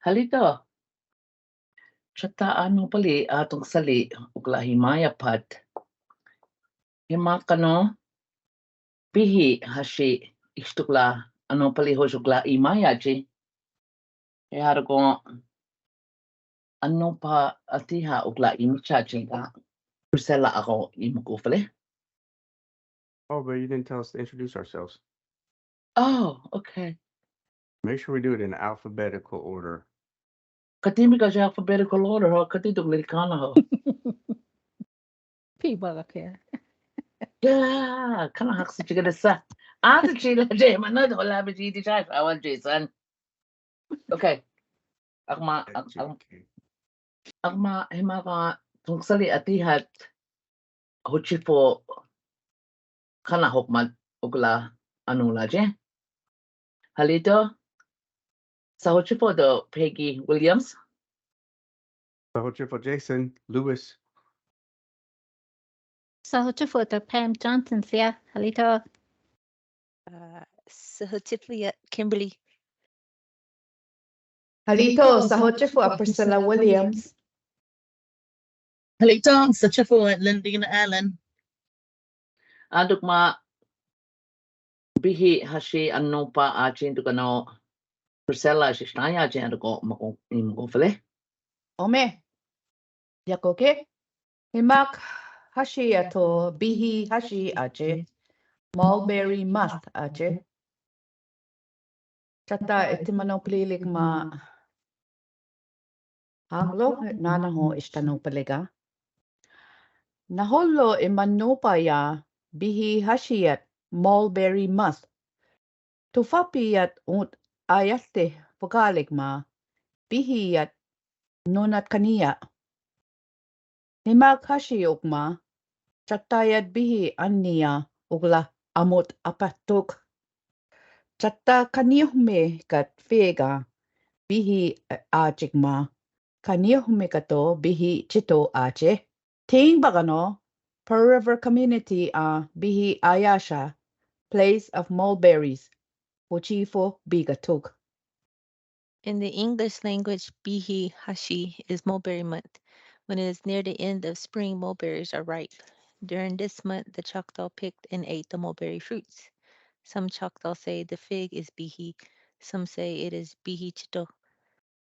Halito. Chata ano pali atong sali ugla himaya pad. Himakano Bihhi Hashi istukla ano pali hosugla imaya ji. Hargo ano pa atiha ugla imicha jinga. Priscilla ako imukufale. Oh, but you didn't tell us to introduce ourselves. Oh, okay. Make sure we do it in alphabetical order. Katimi ka siya alphabetical order ho, katitog lilikana ho. People care. Yeah, kana haksi chiga desa. Asa chila jay manad wala ba jiti siya awan Jason. Okay. Akma himaka tungsali atihat huchifo kana hokmat ugla anula je. Halito sa huchifo do Peggy Williams. So, Jason, Lewis. Sahochafuta Pam Johnson siya. Halito. Sahotiflia Kimberly. Halito, Sahochafu Priscilla Williams. Halito, Sahochafu Lindina Allen. Adukma Bihhi Hashi ano pa achin to kano Priscilla shishnaya jen ko imukufale. Ome. Yakoke. Himak Hashi ato Bihhi Hashi aje. Mulberry Muth aje. Chata etimanoplilik ma hanglo nanaho istanopaliga. Naholo imanopaya Bihhi Hashiat Mulberry Muth. Tufapiyat ut ayaste pokalig ma Bihiyat nunat kaniya. Nimak Hashi ukma Chattayat Bihhi anniya ugla amut apatuk. Chatta kaniyuhme kat fega Bihhi ajigma. Kaniyuhme kato Bihhi chito aje. Ting bagano Per River Community Bihhi Ayasha Place of Mulberries. Uchifo bigatuk. In the English language, Bihhi Hashi is mulberry month. When it is near the end of spring, mulberries are ripe. During this month, the Choctaw picked and ate the mulberry fruits. Some Choctaw say the fig is Bihhi. Some say it is Bihhi Chito.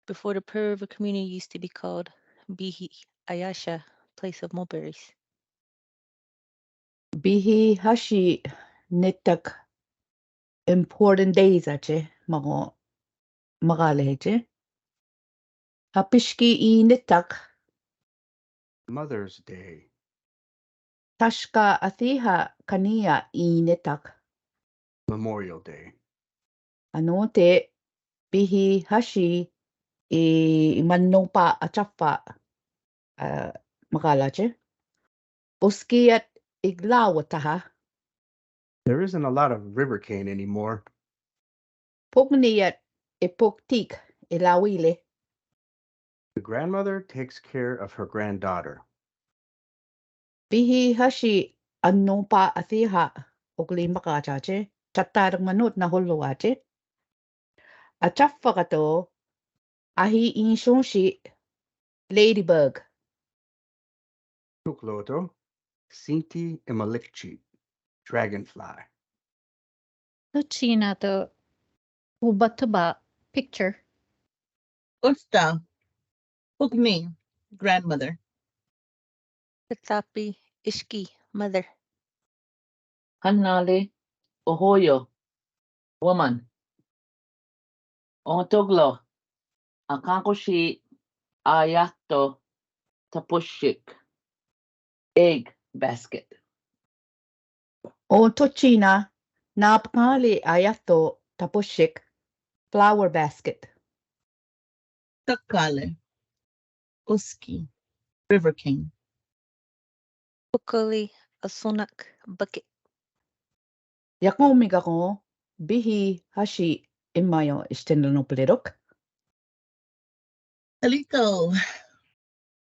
Before the Per River community used to be called Bihhi Ayasha, place of mulberries. Bihhi Hashi nitak important days ache mago magaleje. Hapishki I nitak Mother's Day. tashka athiha kaniya I nitak. Memorial Day. Anote Bihhi Hashi I manopa achafa magalaje. Uskiat iglawataha. There isn't a lot of river cane anymore. Pugniyat ipuktik ilawile. The grandmother takes care of her granddaughter. Bihhi Hashi anopa athiha ugli makachache. Chatarang manut na huluache. Achafa kato ahi inshonshi ladybug. Tukloto. Sinti Imalikchi. Dragonfly. Luchina to Ubatuba picture. Usta. Pugni. Grandmother. Katapi Ishki, mother. Hanale Ohoyo woman. Otoglo Akankoshi Ayato Tapushik egg basket. O tochina napkali ayato tapushik flower basket. Takale. Uski. River King. Ukuli Asunak, bucket. Yakomiga ko Bihhi Hashi imayo istendanoplerok. Aliko.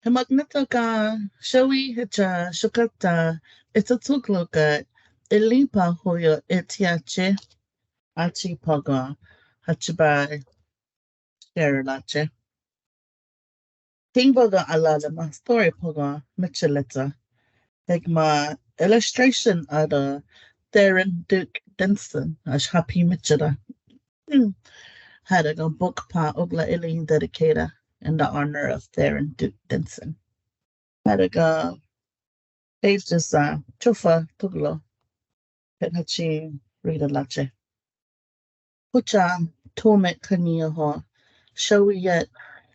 Hamagnata ka shawi hicha shukata itatukloka ilipa hoyo etiache achi paga hachibai share lache. Ting baga alala ma story poga micheleta. Like my illustration ada Darren Duke Denson as happy michela. Had a book pa ogla iling dedicated in the honor of Darren Duke Denson. Had a pages chufa tuglo. Hachi read a lache. Pucha tome kania ho. Show yet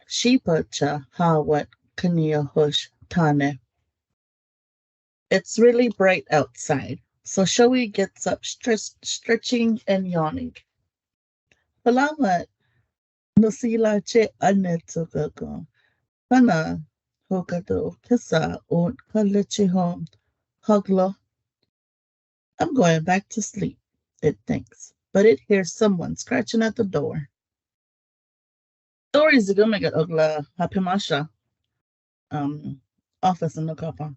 sheepa ha what kania hush tane. It's really bright outside, so Shoei gets up stretching and yawning. Palamat nusila che anetsugago. Pana hokato kisa on kalechi home. Huglo. I'm going back to sleep, it thinks, but it hears someone scratching at the door. Stories go make it ugla hapimasha. Office in the kapa.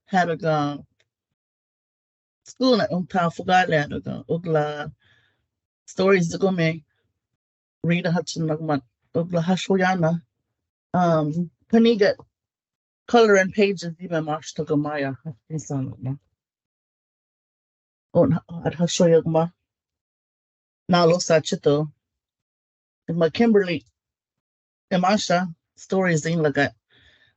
Had a go school na forgot ugla stories go me read a hutchin nagmat ugla hashoyana paniga color and pages even march to gamaya on at hashoyagma nalo sachito ma Kimberly emasha stories in lagat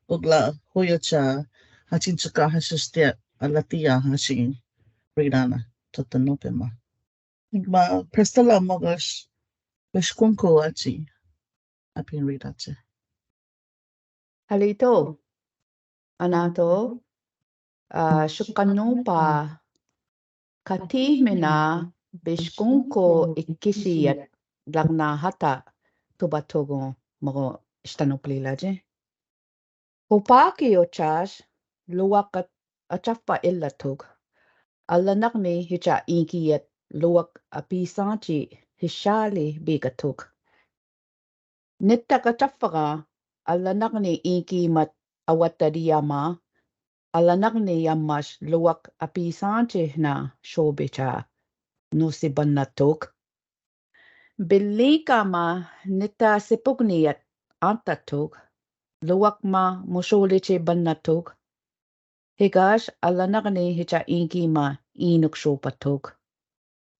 ugla hoyacha hachinchaka hashistia alatia hashin readana tatanopema ma Priscilla mogash Bishkunko achi apin readache. Halito, anato, shukano pa kati mena bishkunko ikishiyat lagna hata tubatogo mo istanoplilaje. Upaki ochas luwakat achafpa illatog. Allanak ni hicha inkiyat luwak apisanchi hishali bigatog. Nitta kachafaga allanak ni inkimat awatadiyama allanak ni yamash luwak apisanchi na shobecha nusibannatok. Billi kama nitta sipugniyat antatok. Luwak ma mushuliche bannatok. Higash alanagni hicha inki ma inuk shopatok.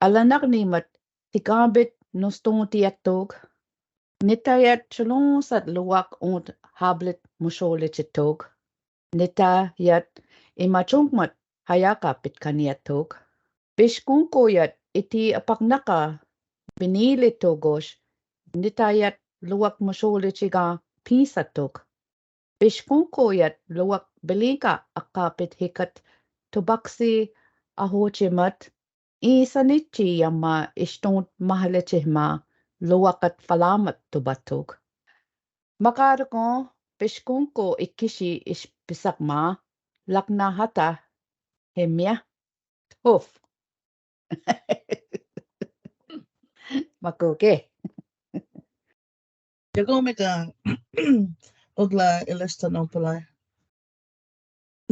Alanagni mat higambit nostontiatok. Nitayat chalonsat luwak ont hablit mushuliche tok. Nitayat imachungmat hayakapit kaniatok. Bishkunkoyat iti apaknaka binili togosh. Nitayat luwak mushuliche ga pisatok. Bishkunkoyat luwak belika akapit hikat tubaksi ahochimat isanichi yama ishtont mahalechihma luwakat falamat tubatok. Makarko bishkunko ikishi ishpisakma lakna hata hemya tuf. Makuke. You're gonna make a ugla illustration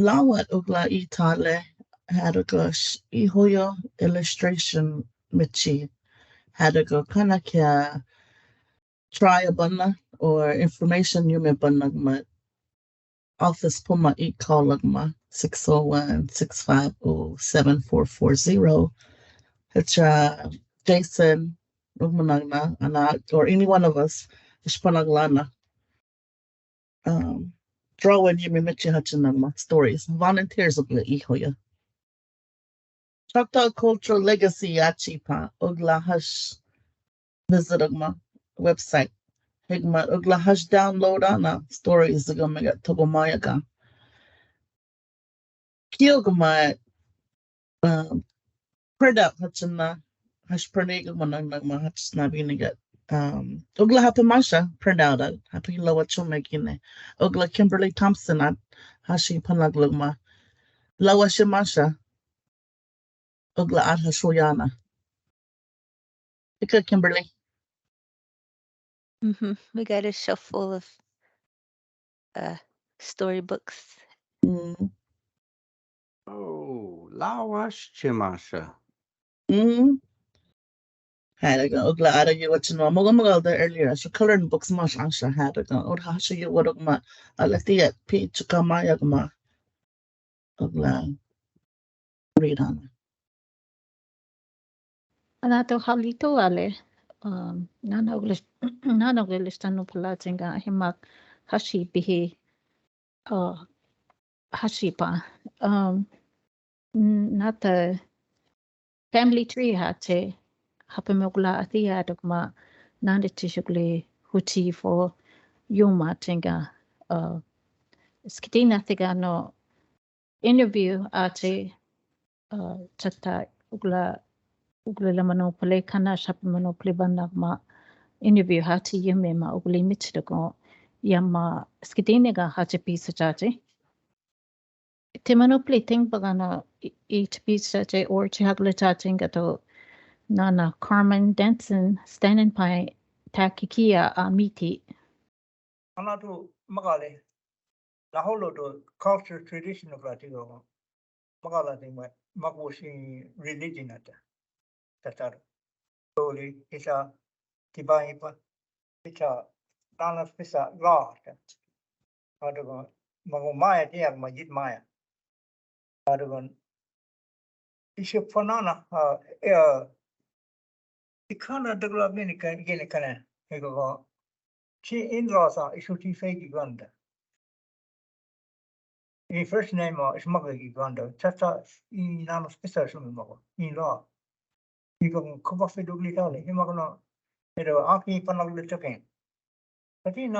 Lawat ugla itale had a gush ihoyo illustration michi had a go kanakia try a bunna or information you may bunna mat office puma e callagma 601-650-7440 it's Jason Ugmanagna or any one of us Ishpanaglana drawing you may mention hachinagma stories volunteers of the ihoya Choctaw Cultural Legacy Achipa Ugla Hush visit Ugma website Higma Ugla Hush download ana stories the gumma Togomayaga Kyogama print out hachina Hush Perniga Managma Hutch Nabinigat Ugla Hapamasha print out at Happy Lowa Chumagine Ugla Kimberly Thompson at Hashi Panaglugma Lowa Shimasha Ugla at Hashoyana Ika Kimberly We got a shelf full of storybooks. mm. Oh, Lawash Chimasha. Mm. had a go glad you what you know Mogamal earlier so colored books much answer had a go or Hashi you would ma I let the peach kamayagma glad read on Anato halito ale. Nana uglish tanu pala tinga himak hashi bihi hashi pa. Nata family tree hate hapamogla atia dogma nanda tishugli huti for yuma tinga skidina tiga no interview ate chata ugla lamano pale kana shapamano plebana ma interview hati yume ma ugli michidago yama skidinega hati pisa jati Timano plating bagana each pizza or chagla chatting ato Nana Carmen Denson standing by Takikia Amiti. Anatu Magale, La Holo to culture tradition of Latigo, Magala thing, Magushi religion at Tatar. Holy, it's a Tibaipa, it's a Nana Pisa law. Padagon, Magomaya, dear Majid Maya. Padagon, Bishop Fanana, the Kana de Glavinica, Ginicana, Ego. She in-laws are issued fake Uganda. In first name is Mother Uganda, Tata in name of special in law. People come off the Duglicali, Himagano, Aki Panagli Token. But in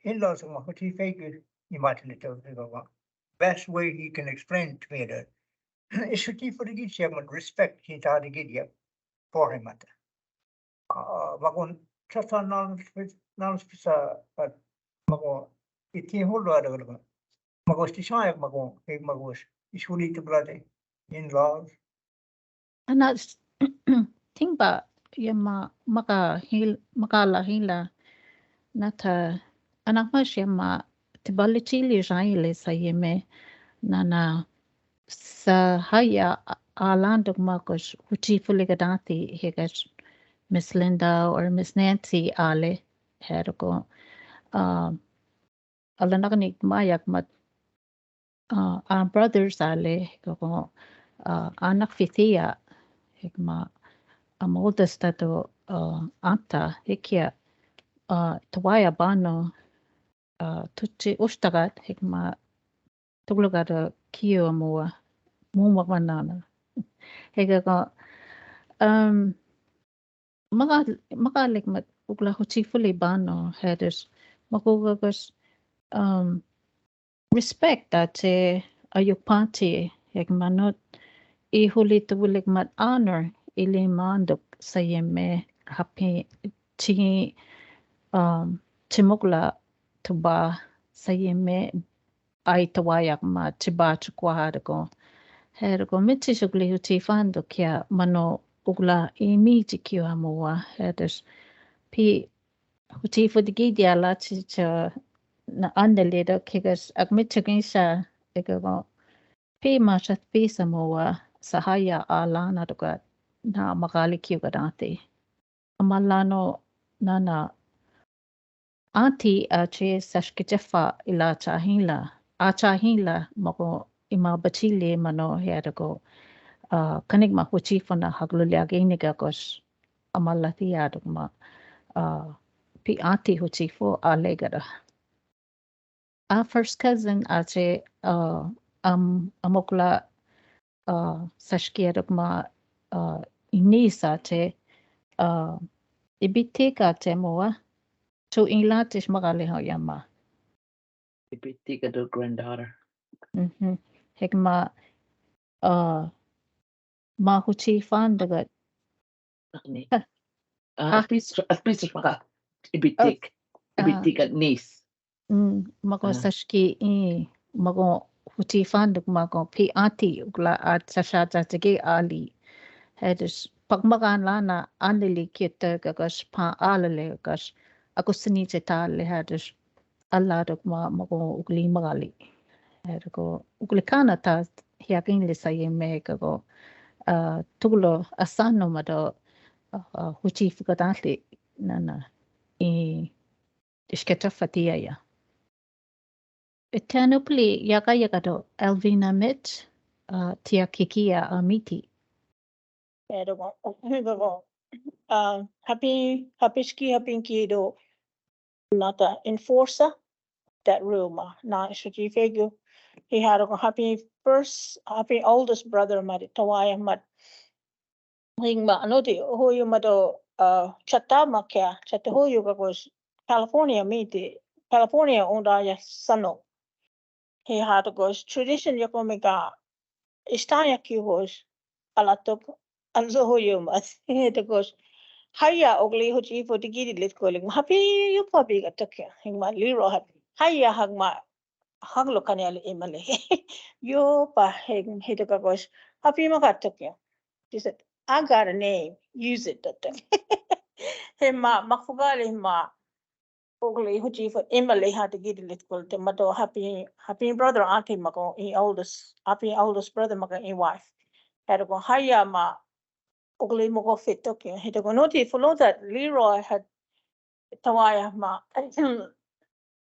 in-laws of Mahoti fake imaginative. Best way he can explain to me that is should for the Gitcham respect he had to get for him at. Magon Tata non-special, but Mago, it came hold out of it. Magos tisha mago ek magos isuli to brother in laws And that's think ba yama maka hila nata anak mas yama tibalichili jaile sa yeme nana sa haya alandog makos huchi fuligadati hegas Miss Linda or Miss Nancy ale hergo alananik mayak mat our brothers ale ko anak fithia hikma am oldest to anta hikia tawaya bano tuchi ustagat hikma tuglugada kio mua muma manana hega ko magalik mat ugla huchi fully bano headers magugas respect that ayuk party hikma not ihuli tubulik mat honor ili manduk sayeme happy chi timugla tuba sayeme ai tawayak ma tiba chukwa hadago hergo mitishugli huti fando kia mano ugla imi tikio amua heders pi huti fudigidia la chicha na andaleda kigas agmitchaginsha ego pi mashat pi samoa sahaya alana doga na magali kiugadati amalano nana Auntie che sashkijefa ila chahila mago ima bachile mano hergo kanig ma huchi fana haglulia geniga gosh amalati adugma pi auntie huchi fo alegada. Our first cousin ache amokla sashkia dugma inisa che ibiteka che moa to inlatish magali yama. Tika the granddaughter. Hikma mahuchi fandagat. A piece of maka. Ibitik niece. Mago sashki mago huchi fandag mago pi auntie ugla at sashaja tige ali. Hedis pagmagan lana andili kita gagas pa alale gas. Ako sinite tali hedis Allah dogma mago ugli magali. Hedgo uglikana ta hiakin li saye me gago tugulo asano mado huchi fukatali nana I isketa fatia ya. Etanupli yaka Alvina mit tia kikia amiti. Happy kido nata enforcer that room na shuji figure he had a happy oldest brother mat tawaya mat hing ma anoti who you mato chatta makya chatta who you was California miti California onda ya sano he had to go tradition yakomika istaya ki was alatok anzo who you mas he to go Haya ogli hoji for the giddy lit calling happy you probably got took him my little happy Haya hag ma haglo kanel emale yo pa heg hit a gosh happy ma got took you she said I got a name use it him ma makfugali ma ogli hoji for emale had to giddy lit call the mato happy brother auntie mako oldest brother maka wife had to go haya ma ugly mo fit okay he to go noti follow that Leroy had tawaya ma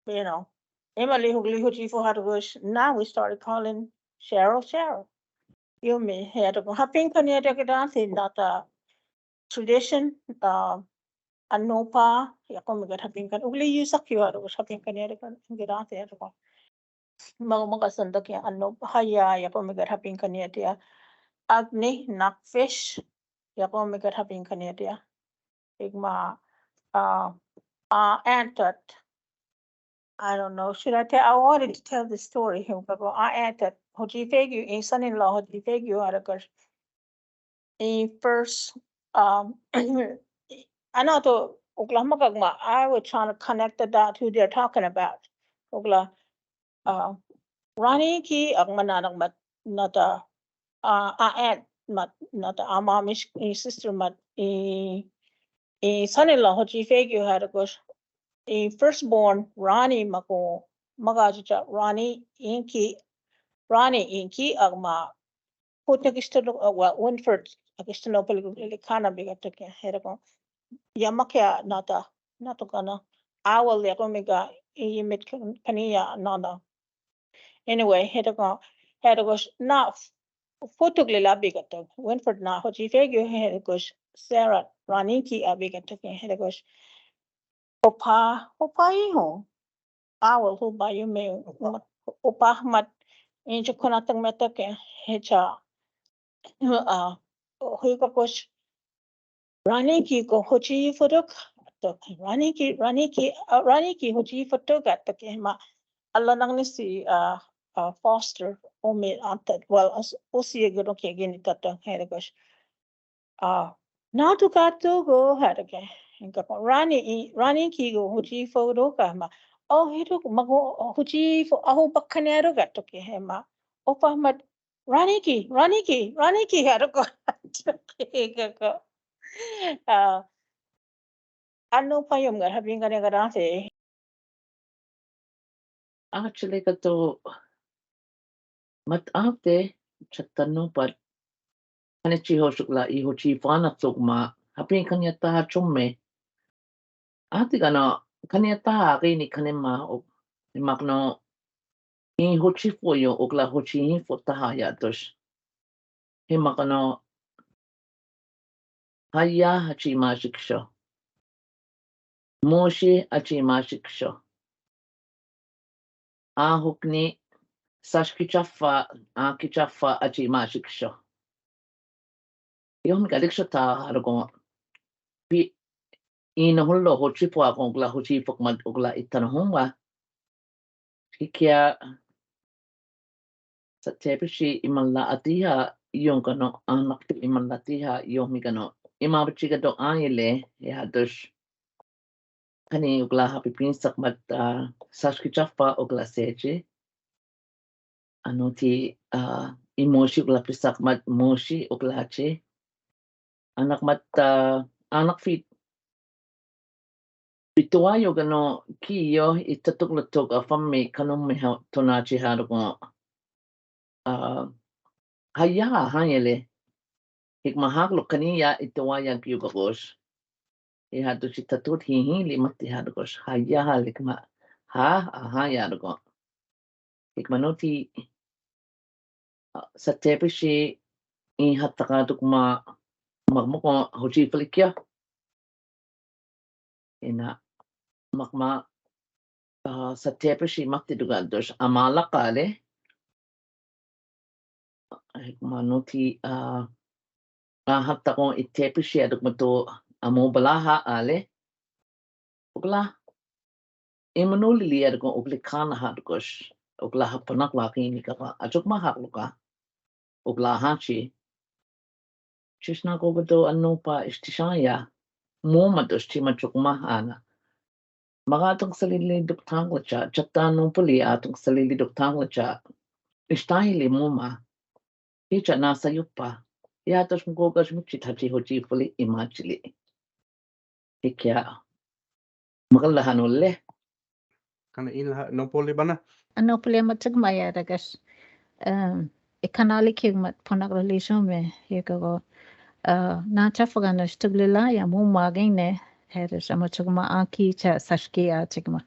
you know Emily ugly hu for had was now we started calling Cheryl you me had to go happy kan ya take dance not a tradition anopa ya ko mi happy kan ugly you sakyo was happy kan ya kan dance ya ko mga sandak ya ano haya ya ko mi happy kan ya dia agni nakfish ya ko mi happy kan ya dia igma aunt that I don't know. Should I tell? I wanted to tell the story. Our aunt that Hoji Fegu, a son-in-law Hoji Fegu had a girl. First, I know to Oklahoma Gagma. I was trying to connect the dot who they're talking about. Oklahoma, Ronnie ki agmananang mat not aunt mat not a mom sister mat a son-in-law Hoji Fegu had a girl. A firstborn Ronnie mako magaja Ronnie Inki agma putagistano Winford agistano pelikana bigatake herako yamakya nata gana awal yakomiga imit kaniya nana anyway herako na photoglela bigatak Winford na hoji fegu herako Sarah Ronnie ki abigatake herako Opa iho awal hu ba yume opa mat injo konatang meta ke hecha hu kos rani ki ko hochi fotok to rani ki hochi fotok at ke ma alla nang ni si foster ome antat well osi gano ke gini tatang here kos na to kato go had ke rani ki go hochi fotok ma oh hito mago huji fo aho bakkanero gatto ke hema opa mat rani ki haro ko ko ano pa yung gar habing kanya garase Actually kato mat ate chatano pat kanichi hoshukla I hochi fana tsugma habing kanya ta chumme ate gana kanya ta rini kanema o magno I hochi foyo ogla hochi fo tahaya dos he magno haya hachi majiksho moshi hachi majiksho ahukni sashkichafa akichafa hachi majiksho Yom galiksho ta hargo pi ina hullo hochi po agla hochi pokmat ogla itanahunga Kikia sa tepishi imala atiha yung kano anak imala atiha yung migano imabachiga do ayele ya dos kani ogla happy pinsak mat sashkichafa ogla seje ano ti imoshi ogla pisak mat moshi ogla che anak mat anak fit Bituayo gano kiyo itatuklatug afami kanong may tonachi haro ko haya hayele Hikmahak kaniya itawaya gyugos. Ihado si tatut hihi limat ihadogos. Haya halikma. Ha aha yadogo. Hikmanuti sa tepishi ihatakaduk ma magmuko hoji falikya. Ina magma sa tepishi maktidugados amala kale. Hikmanuti hatta ko itepishi aduk mato amo balaha ale. Ugla imanuli aduk uglikana hadugos. Ugla hapanak laki ni kapa ajuk mahakluka. Ugla hachi. Chisna ko beto ano pa istishaya. Mumados ti machuk mahana. Magatong salili duktanglacha. Chatano puli atong salili duktanglacha. Istahili muma. Hicha nasa yupa. Yatos mgogas muchitachi hoji puli imachili. Hikya. Magalahan ule. Kana ila no poli bana. Ano pala matagmaya dagas ikanali mat panak relation me hikago na chafagana stuglila ya mu maging ne here sa matagma aki cha sashki a chigma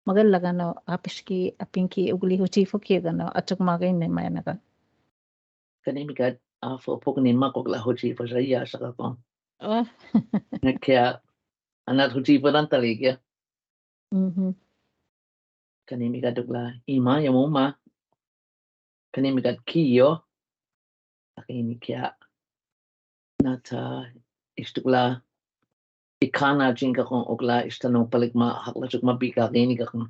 magalaga no apishki apinki ugli huchi fuki gano atagma gain ne mayanaga Kanimikat afo pugni makogla hoji pasaya sa kapon. oh Kaya anat hoji padan taligya. Kanimikat dugla ima ya muma. Kanimikat kiyo. Akini kya nata istugla ikana jinga kong ogla istano paligma hakla chuk mabika gini ka kong.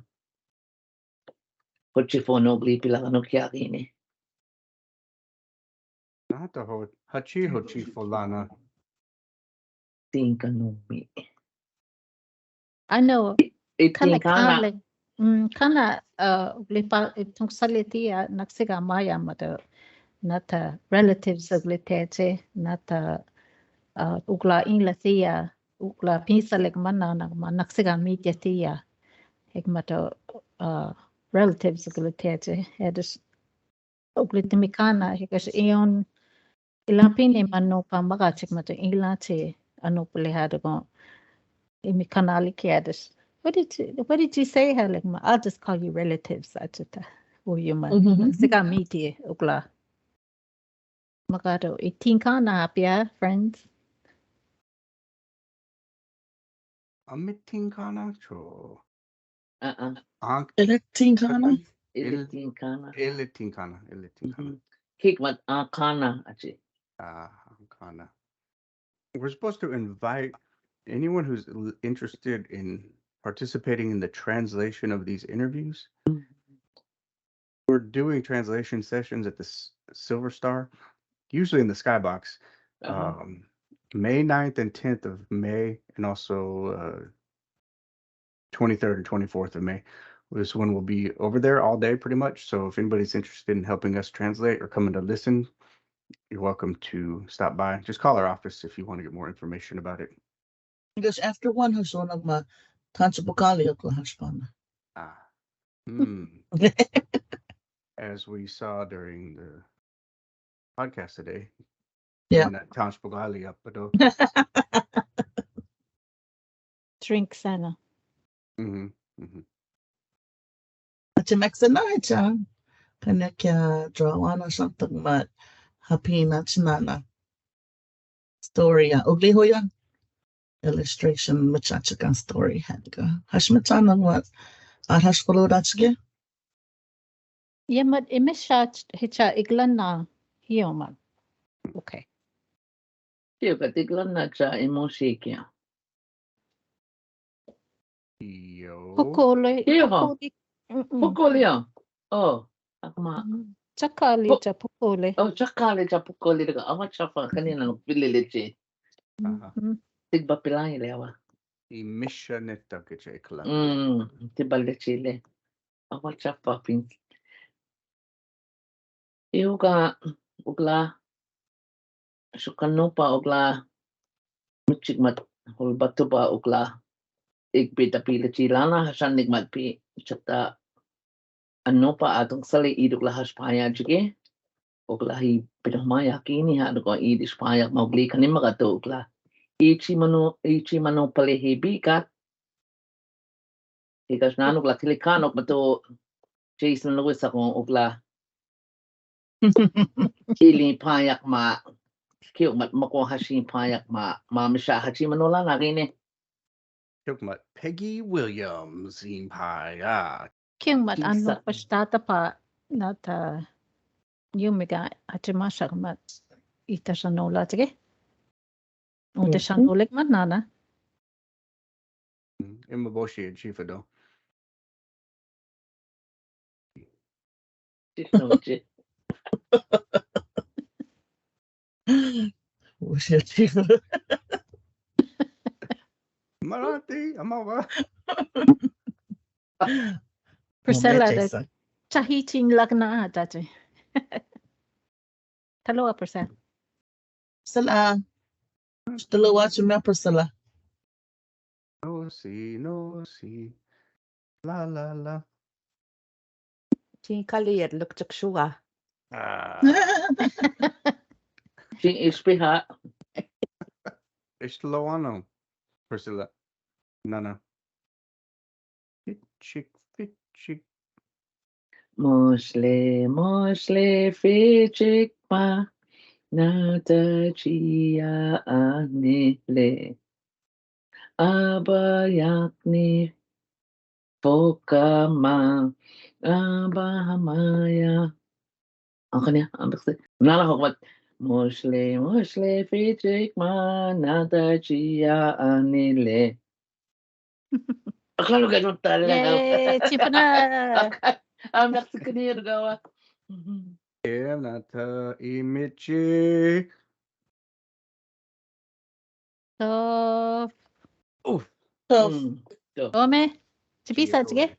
Hoji fo nogli pila ano kya gini. Nata ho hachi hochi folana. Tingka numi. ano kana Itingkana. kana lipa itong saliti nagsiga maya mata nata relatives aglitete nata ugla inlatia ugla pinsalek mana nagsiga media tia hikmata relatives aglitete edus uglitimikana hikas iyon ilapini mano pambagachik mata ilate ano palihado ko imikanali kiadus. What did you say, Helen? I'll just call you relatives. Or you man. Siga media ugla. Magado itinka na hapia friends. Amitinkana cho. Eletinkana. Eletinkana. Hikmat akana achi. Kana. We're supposed to invite anyone who's interested in participating in the translation of these interviews. We're doing translation sessions at the Silver Star, usually in the Skybox, May 9th and 10th of May, and also 23rd and 24th of May. This one will be over there all day pretty much. So if anybody's interested in helping us translate or coming to listen, you're welcome to stop by. Just call our office if you want to get more information about it. Because after one has one of my Tanchapakali Oklahashpana. As we saw during the podcast today. Yeah. Drink sana. Achimexanacha. Kanekya drawana something but hapina chinana. Story ugly hoya. Illustration machachakan story hadga. Hashmatana what? Arhashpalo dachge? Yemat imishat hicha iglana hiyoma. Okay. Hiyo katiglan cha emoshikia. Pukole. Pukole. Oh, akma. Chakali cha pukole. Oh, chakali cha pukole daga awa chafa kanina no pililichi. Tigba pilay lewa. Imisha neta keche kala. Tibalichi le. Awa chafa pin. Iuga ugla sukanopa ugla muchigmat hulbatuba ugla igbita pilichi lana hasan nigmat pi chata anopa atong sali idugla haspaya jige Ukla hi pinamaya kini ha ko idis payak maugli kanim magato ukla. Ichi mano palehibi ka. Ikas nanuk la tilikanok mato Jason Lewis ako ukla. Ili payak ma kyo mat mako hashi payak ma misha hachi manola nagine. Talking about Peggy Williams in Paya. King mat ano Kisa. pastata pa nata yumiga atimasha mat ita shanola tige. Unte shanolik mat nana. Imaboshi and Chifado. What's your chief? Marati, Amawa. Priscilla de Jason. chahiting lagna dati. Taloa Priscilla. Sala. Still watching me, Priscilla. No, see. La, la, la. Tin kaliet luktak shua. She is piha. Ishloano. Priscilla. Nana. Fit chick. Mosle fichik ma nata chia anile. Abayakni pokama abahamaya. Ang kanya, ang bakit? Nalahok mat. Mosle fichik ma nata chia anile. Akala ganun talaga. Yay, chipana. Ang Mexicanero gawa. Yeah, Nata Imichi. So, Oof. Tough. Ome, chipisa sige.